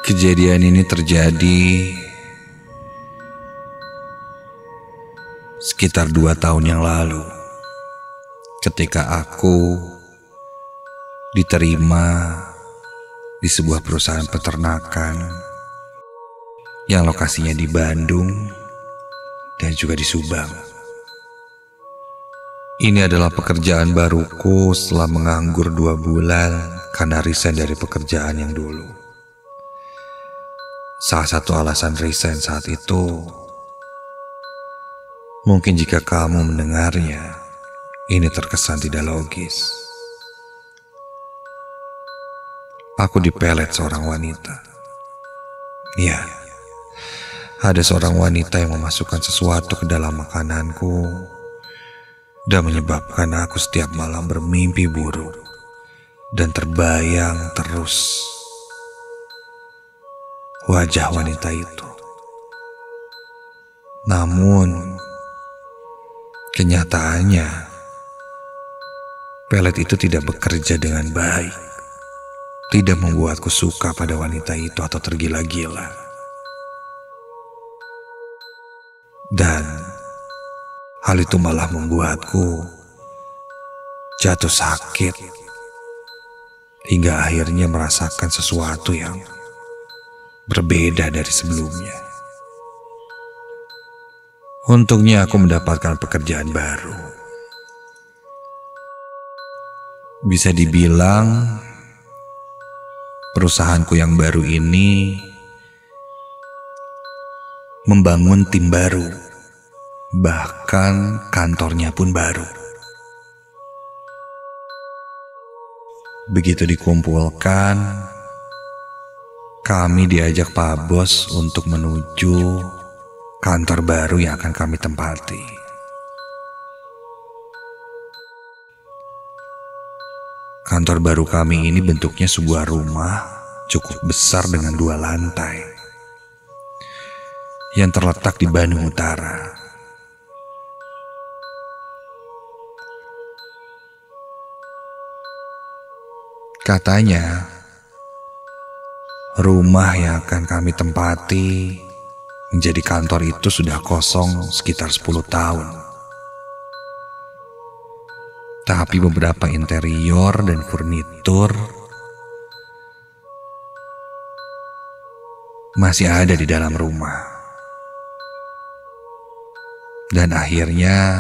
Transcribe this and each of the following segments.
Kejadian ini terjadi sekitar 2 tahun yang lalu, ketika aku diterima di sebuah perusahaan peternakan yang lokasinya di Bandung dan juga di Subang. Ini adalah pekerjaan baruku setelah menganggur 2 bulan karena resign dari pekerjaan yang dulu. Salah satu alasan resign saat itu, mungkin jika kamu mendengarnya, ini terkesan tidak logis. Aku dipelet seorang wanita. Ya, ada seorang wanita yang memasukkan sesuatu ke dalam makananku dan menyebabkan aku setiap malam bermimpi buruk dan terbayang terus wajah wanita itu. Namun, kenyataannya, pelet itu tidak bekerja dengan baik, tidak membuatku suka pada wanita itu atau tergila-gila. Dan hal itu malah membuatku jatuh sakit hingga akhirnya merasakan sesuatu yang berbeda dari sebelumnya. Untungnya aku mendapatkan pekerjaan baru. Bisa dibilang perusahaanku yang baru ini membangun tim baru, bahkan kantornya pun baru. Begitu dikumpulkan, kami diajak Pak Bos untuk menuju kantor baru yang akan kami tempati. Kantor baru kami ini bentuknya sebuah rumah cukup besar dengan 2 lantai yang terletak di Bandung Utara. Katanya, rumah yang akan kami tempati menjadi kantor itu sudah kosong sekitar 10 tahun. Tapi beberapa interior dan furnitur masih ada di dalam rumah. Dan akhirnya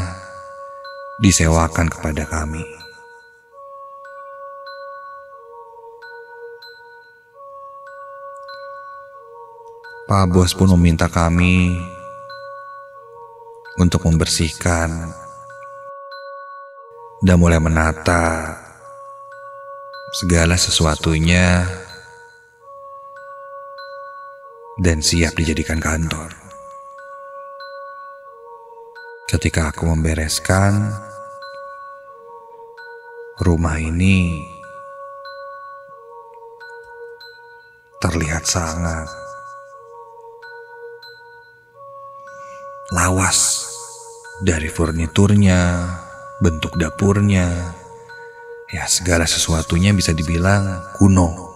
disewakan kepada kami. Pak Bos pun meminta kami untuk membersihkan dan mulai menata segala sesuatunya dan siap dijadikan kantor. Ketika aku membereskan rumah ini, terlihat sangat lawas, dari furniturnya, bentuk dapurnya, ya segala sesuatunya bisa dibilang kuno.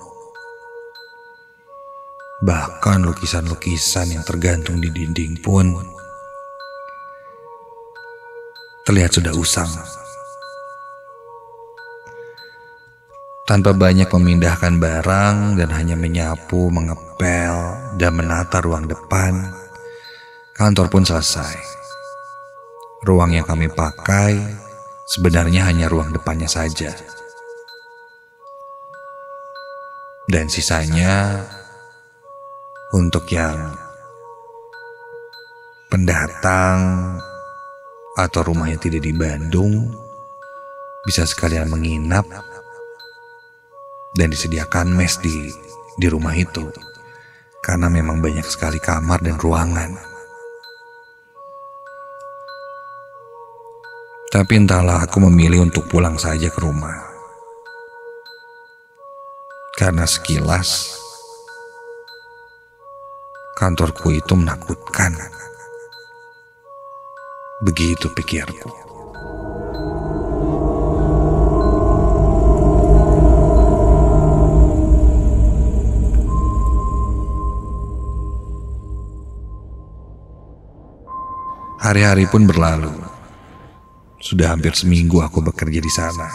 Bahkan lukisan-lukisan yang tergantung di dinding pun terlihat sudah usang. Tanpa banyak memindahkan barang dan hanya menyapu, mengepel, dan menata ruang depan, kantor pun selesai. Ruang yang kami pakai sebenarnya hanya ruang depannya saja. Dan sisanya untuk yang pendatang atau rumahnya tidak di Bandung bisa sekalian menginap dan disediakan mes di rumah itu, karena memang banyak sekali kamar dan ruangan. Tapi entahlah, aku memilih untuk pulang saja ke rumah, karena sekilas kantorku itu menakutkan. Begitu pikirku. Hari-hari pun berlalu. Sudah hampir seminggu aku bekerja di sana.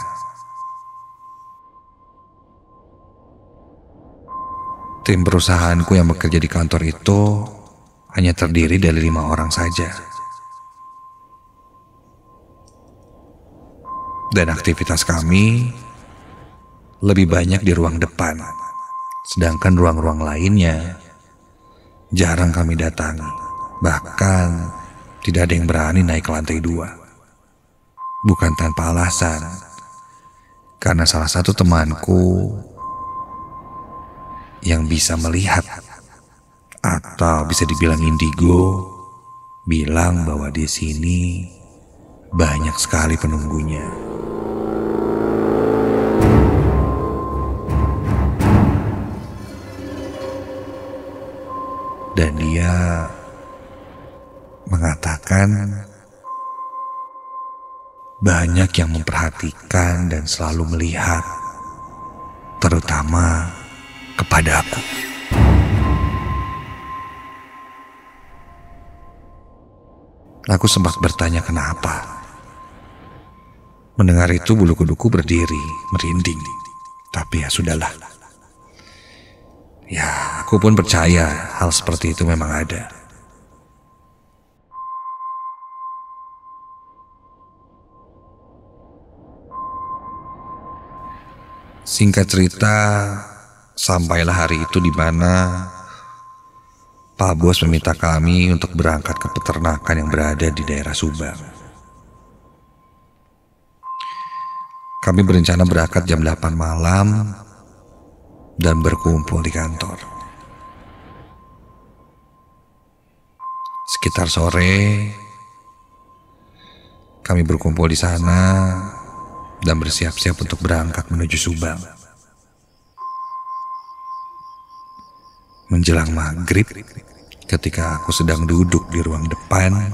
Tim perusahaanku yang bekerja di kantor itu hanya terdiri dari 5 orang saja. Dan aktivitas kami lebih banyak di ruang depan, sedangkan ruang-ruang lainnya jarang kami datangi. Bahkan tidak ada yang berani naik ke lantai 2. Bukan tanpa alasan, karena salah satu temanku yang bisa melihat atau bisa dibilang indigo bilang bahwa di sini banyak sekali penunggunya. Dan dia mengatakan banyak yang memperhatikan dan selalu melihat, terutama kepada aku. Aku sempat bertanya kenapa. Mendengar itu bulu kuduku berdiri, merinding. Tapi ya sudahlah. Ya, aku pun percaya hal seperti itu memang ada. Singkat cerita, sampailah hari itu di mana Pak Bos meminta kami untuk berangkat ke peternakan yang berada di daerah Subang. Kami berencana berangkat jam 8 malam dan berkumpul di kantor. Sekitar sore, kami berkumpul di sana dan bersiap-siap untuk berangkat menuju Subang. Menjelang maghrib, ketika aku sedang duduk di ruang depan,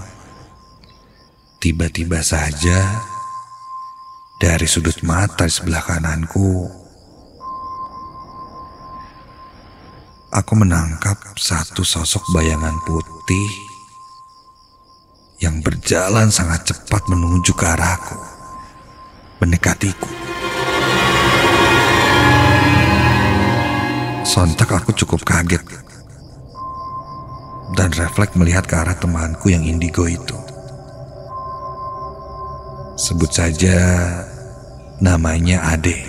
tiba-tiba saja dari sudut mata di sebelah kananku, aku menangkap satu sosok bayangan putih yang berjalan sangat cepat menuju ke arahku, mendekatiku. Sontak aku cukup kaget dan refleks melihat ke arah temanku yang indigo itu. Sebut saja namanya Ade.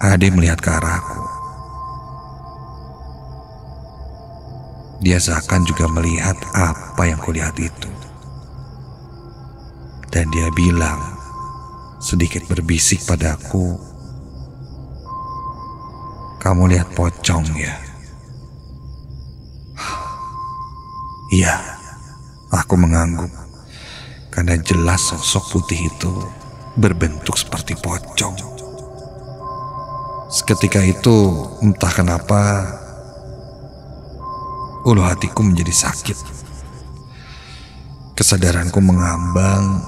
Ade melihat ke arahku. Dia seakan juga melihat apa yang kulihat itu. Dan dia bilang, sedikit berbisik padaku, "Kamu lihat pocong ya?" Iya, aku mengangguk. Karena jelas sosok putih itu berbentuk seperti pocong. Seketika itu, entah kenapa, ulu hatiku menjadi sakit. Kesadaranku mengambang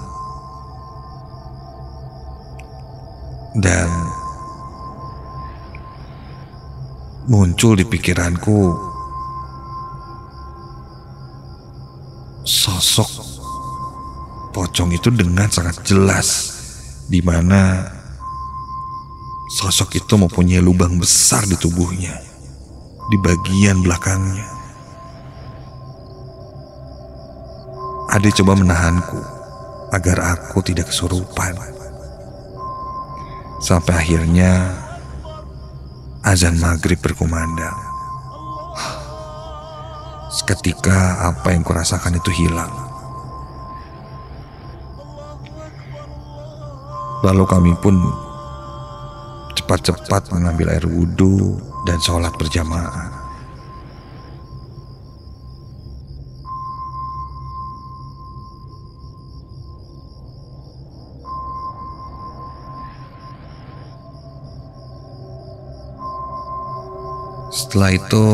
dan muncul di pikiranku sosok pocong itu dengan sangat jelas, di mana sosok itu mempunyai lubang besar di tubuhnya, di bagian belakangnya. Ade coba menahanku agar aku tidak kesurupan. Sampai akhirnya azan maghrib berkumandang. Seketika apa yang kurasakan itu hilang. Lalu kami pun cepat-cepat mengambil air wudhu dan sholat berjamaah. Setelah itu,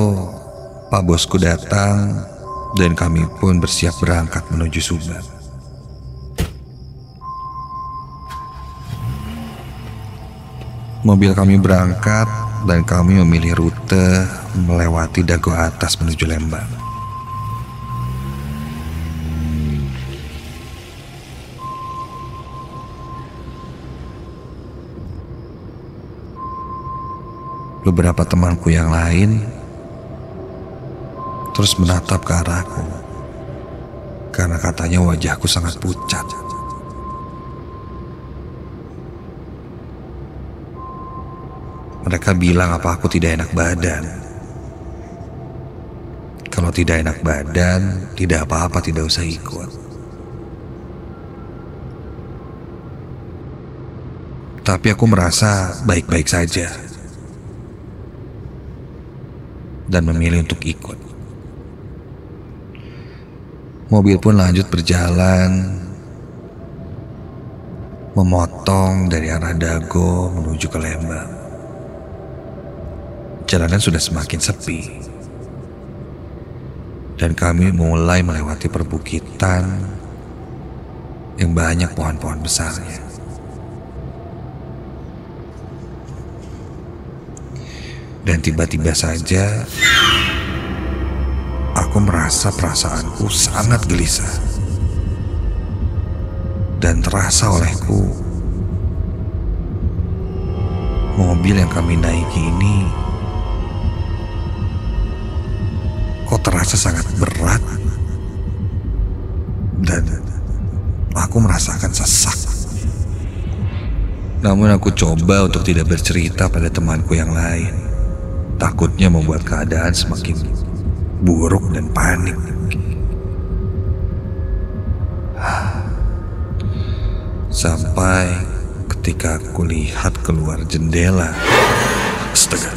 Pak Bosku datang dan kami pun bersiap berangkat menuju Subang. Mobil kami berangkat dan kami memilih rute melewati Dago Atas menuju Lembang. beberapa temanku yang lain terus menatap ke arahku karena katanya wajahku sangat pucat. Mereka bilang apa aku tidak enak badan. Kalau tidak enak badan, tidak apa-apa, tidak usah ikut. Tapi aku merasa baik-baik saja dan memilih untuk ikut. Mobil pun lanjut berjalan, memotong dari arah Dago menuju ke Lembang. Jalanan sudah semakin sepi dan kami mulai melewati perbukitan yang banyak pohon-pohon besarnya. Dan tiba-tiba saja aku merasa perasaanku sangat gelisah dan terasa olehku mobil yang kami naiki ini kok terasa sangat berat dan aku merasakan sesak. Namun aku coba untuk tidak bercerita pada temanku yang lain. Takutnya membuat keadaan semakin buruk dan panik. Sampai ketika aku lihat keluar jendela, astaga,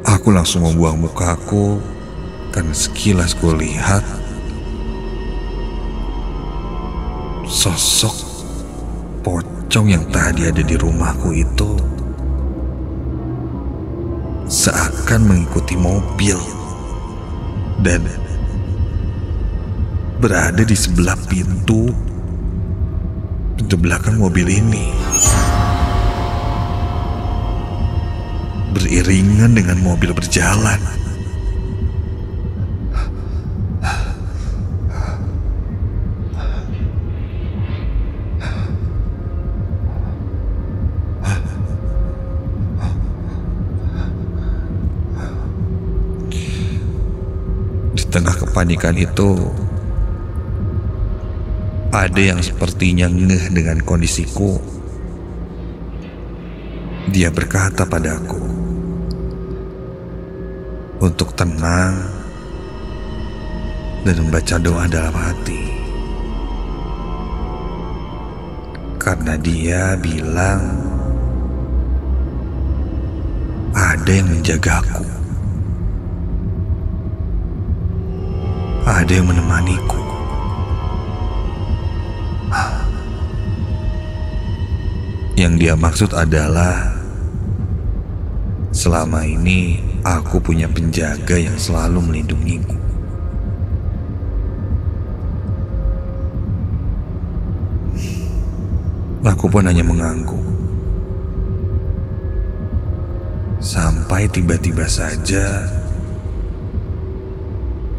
aku langsung membuang mukaku karena sekilas ku lihat sosok pocong yang tadi ada di rumahku itu seakan mengikuti mobil dan berada di sebelah pintu belakang mobil ini, beriringan dengan mobil berjalan. Di tengah kepanikan itu, ada yang sepertinya ngeh dengan kondisiku. Dia berkata padaku untuk tenang dan membaca doa dalam hati, karena dia bilang ada yang menjagaku, ada yang menemaniku. Yang dia maksud adalah selama ini aku punya penjaga yang selalu melindungiku. Aku pun hanya mengangguk. Sampai tiba-tiba saja,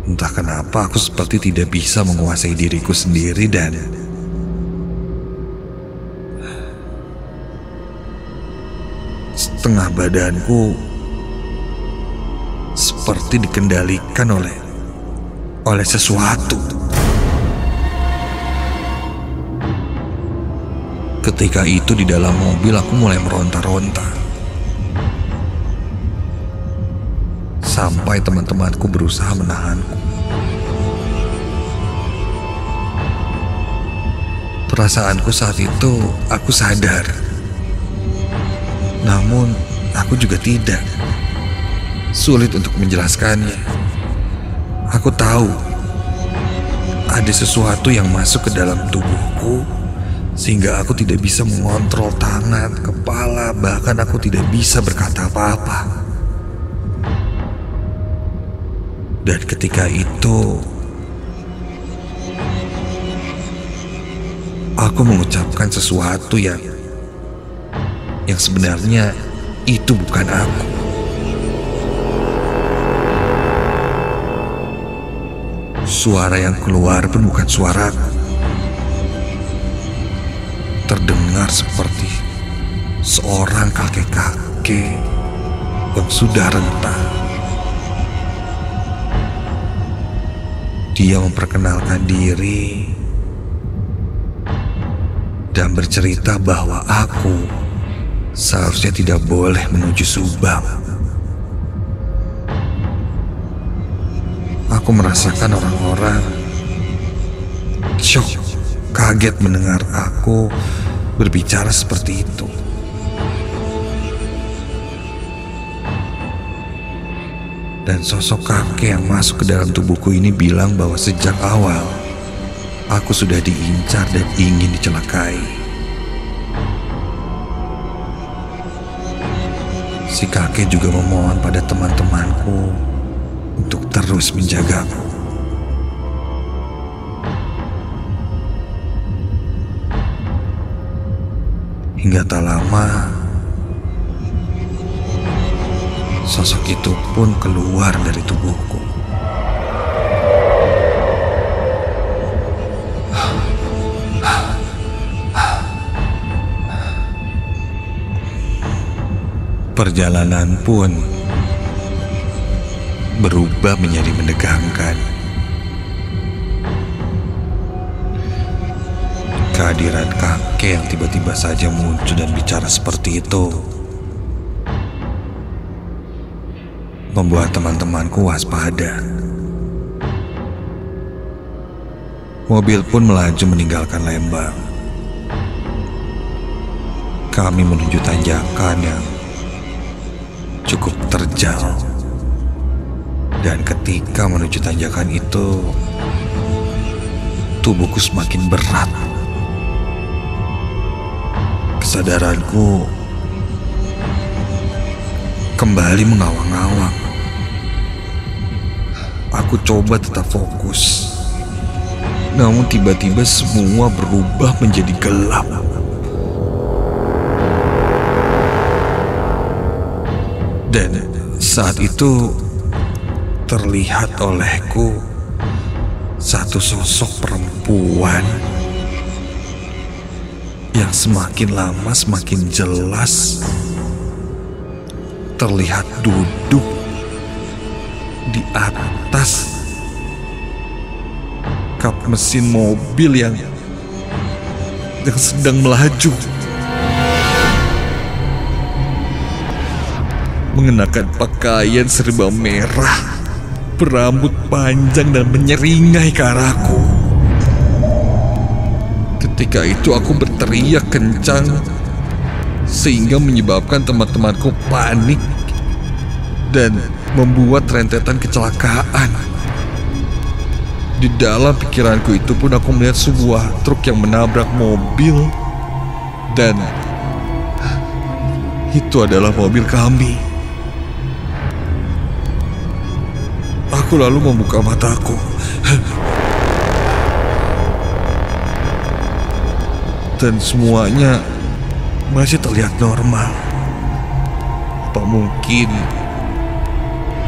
entah kenapa aku seperti tidak bisa menguasai diriku sendiri dan setengah badanku seperti dikendalikan oleh sesuatu. Ketika itu di dalam mobil aku mulai meronta-ronta. Sampai teman-temanku berusaha menahanku. Perasaanku saat itu, aku sadar. Namun, aku juga tidak. Sulit untuk menjelaskannya. Aku tahu ada sesuatu yang masuk ke dalam tubuhku sehingga aku tidak bisa mengontrol tangan, kepala, bahkan aku tidak bisa berkata apa-apa. Dan ketika itu, aku mengucapkan sesuatu yang sebenarnya itu bukan aku. Suara yang keluar pun bukan suaraku. Terdengar seperti seorang kakek-kakek yang sudah renta. Dia memperkenalkan diri dan bercerita bahwa aku seharusnya tidak boleh menuju Subang. Aku merasakan orang-orang syok, kaget mendengar aku berbicara seperti itu. Dan sosok kakek yang masuk ke dalam tubuhku ini bilang bahwa sejak awal aku sudah diincar dan ingin dicelakai. Si kakek juga memohon pada teman-temanku untuk terus menjagaku. Hingga tak lama, sosok itu pun keluar dari tubuhku. Perjalanan pun berubah menjadi menegangkan. Kehadiran kakek yang tiba-tiba saja muncul dan bicara seperti itu membuat teman-temanku waspada. Mobil pun melaju meninggalkan Lembang. Kami menuju tanjakan yang cukup terjal. Dan ketika menuju tanjakan itu, tubuhku semakin berat. Kesadaranku kembali mengawang-awang. Aku coba tetap fokus, namun tiba-tiba semua berubah menjadi gelap. Dan saat itu terlihat olehku satu sosok perempuan yang semakin lama semakin jelas terlihat duduk di atas kap mesin mobil yang sedang melaju. Mengenakan pakaian serba merah, berambut panjang dan menyeringai ke arahku. Ketika itu aku berteriak kencang sehingga menyebabkan teman-temanku panik dan membuat rentetan kecelakaan. Di dalam pikiranku itu pun aku melihat sebuah truk yang menabrak mobil, dan itu adalah mobil kami. Aku lalu membuka mataku. Dan semuanya masih terlihat normal. Apa mungkin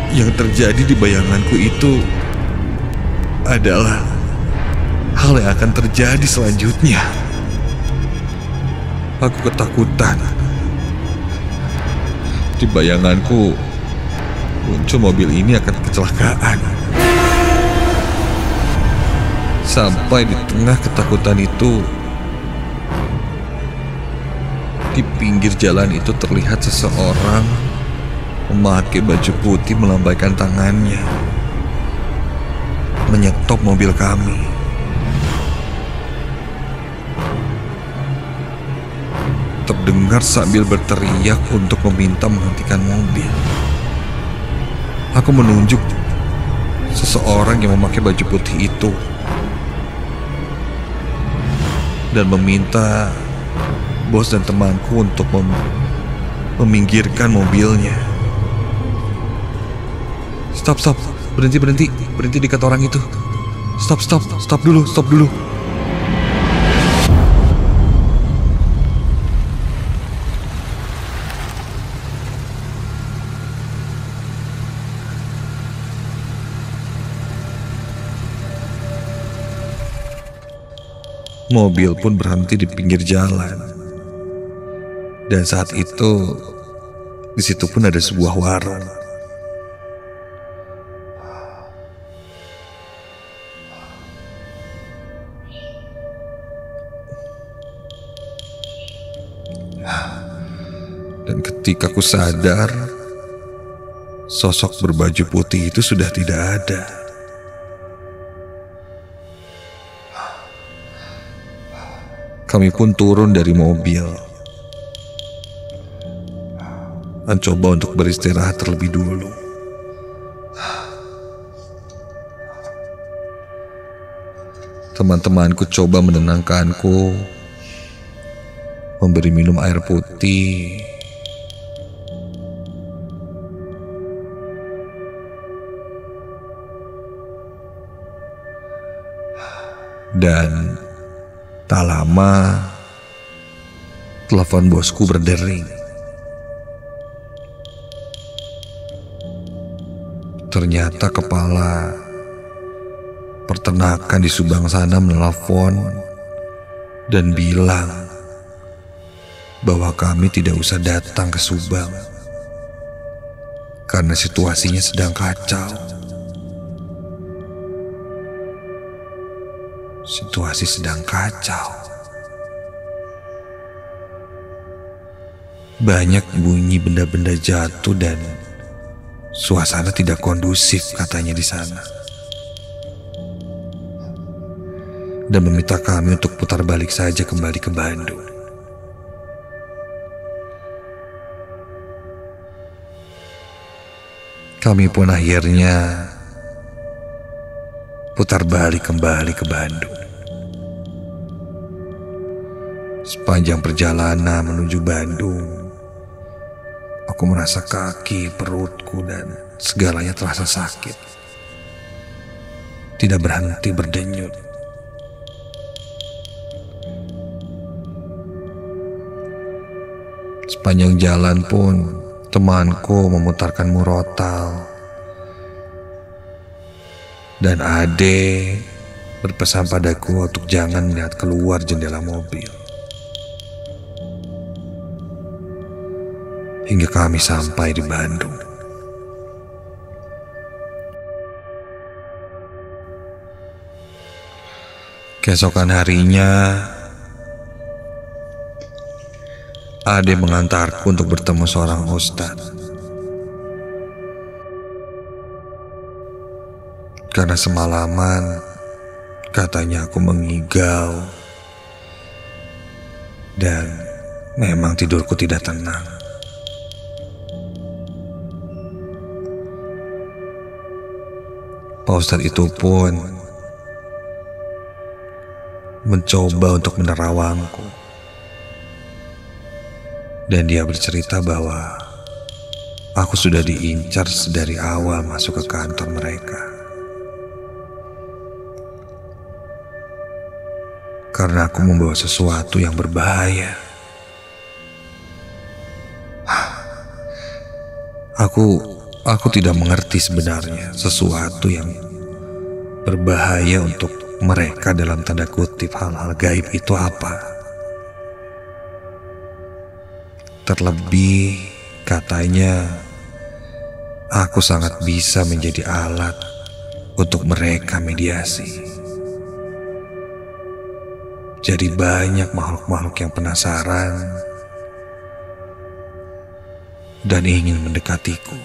yang terjadi di bayanganku itu adalah hal yang akan terjadi selanjutnya? Aku ketakutan. Di bayanganku muncul mobil ini akan kecelakaan. Sampai di tengah ketakutan itu, di pinggir jalan itu terlihat seseorang memakai baju putih melambaikan tangannya, menyetop mobil kami. Terdengar sambil berteriak untuk meminta menghentikan mobil. Aku menunjuk seseorang yang memakai baju putih itu dan meminta bos dan temanku untuk meminggirkan mobilnya. Stop, berhenti dekat orang itu. Stop dulu. Mobil pun berhenti di pinggir jalan. Dan saat itu, di situ pun ada sebuah warung. Dan ketika aku sadar, sosok berbaju putih itu sudah tidak ada. Kami pun turun dari mobil dan coba untuk beristirahat terlebih dulu. Teman-temanku coba menenangkanku, memberi minum air putih, dan tak lama telepon bosku berdering. Ternyata kepala peternakan di Subang sana menelpon dan bilang bahwa kami tidak usah datang ke Subang karena situasinya sedang kacau. Situasi sedang kacau. Banyak bunyi benda-benda jatuh dan suasana tidak kondusif katanya di sana. Dan meminta kami untuk putar balik saja kembali ke Bandung. Kami pun akhirnya putar balik kembali ke Bandung. Sepanjang perjalanan menuju Bandung, aku merasa kaki, perutku, dan segalanya terasa sakit. Tidak berhenti berdenyut. Sepanjang jalan pun, temanku memutarkan murotal. Dan Ade berpesan padaku untuk jangan melihat keluar jendela mobil. Hingga kami sampai di Bandung. Keesokan harinya, Ade mengantarku untuk bertemu seorang ustadz. Karena semalaman katanya aku mengigau dan memang tidurku tidak tenang. Pak Ustadz itu pun mencoba untuk menerawangku. Dan dia bercerita bahwa aku sudah diincar sedari awal masuk ke kantor mereka. Karena aku membawa sesuatu yang berbahaya. Aku tidak mengerti sebenarnya sesuatu yang berbahaya untuk mereka dalam tanda kutip hal-hal gaib itu apa. Terlebih katanya aku sangat bisa menjadi alat untuk mereka mediasi. Jadi banyak makhluk-makhluk yang penasaran dan ingin mendekatiku.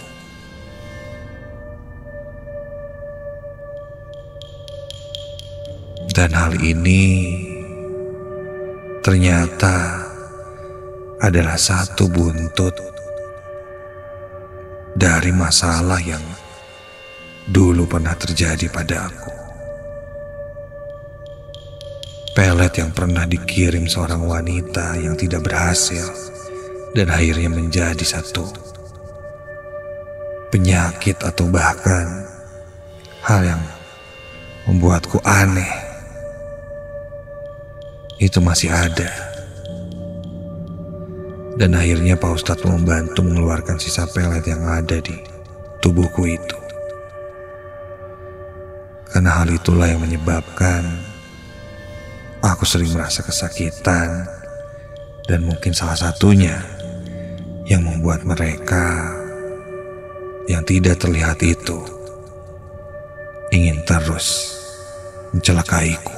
Dan hal ini ternyata adalah satu buntut dari masalah yang dulu pernah terjadi pada aku. Pelet yang pernah dikirim seorang wanita yang tidak berhasil dan akhirnya menjadi satu penyakit atau bahkan hal yang membuatku aneh. Itu masih ada. Dan akhirnya Pak Ustadz membantu mengeluarkan sisa pelet yang ada di tubuhku itu. Karena hal itulah yang menyebabkan aku sering merasa kesakitan Dan mungkin salah satunya yang membuat mereka yang tidak terlihat itu ingin terus mencelakaiku.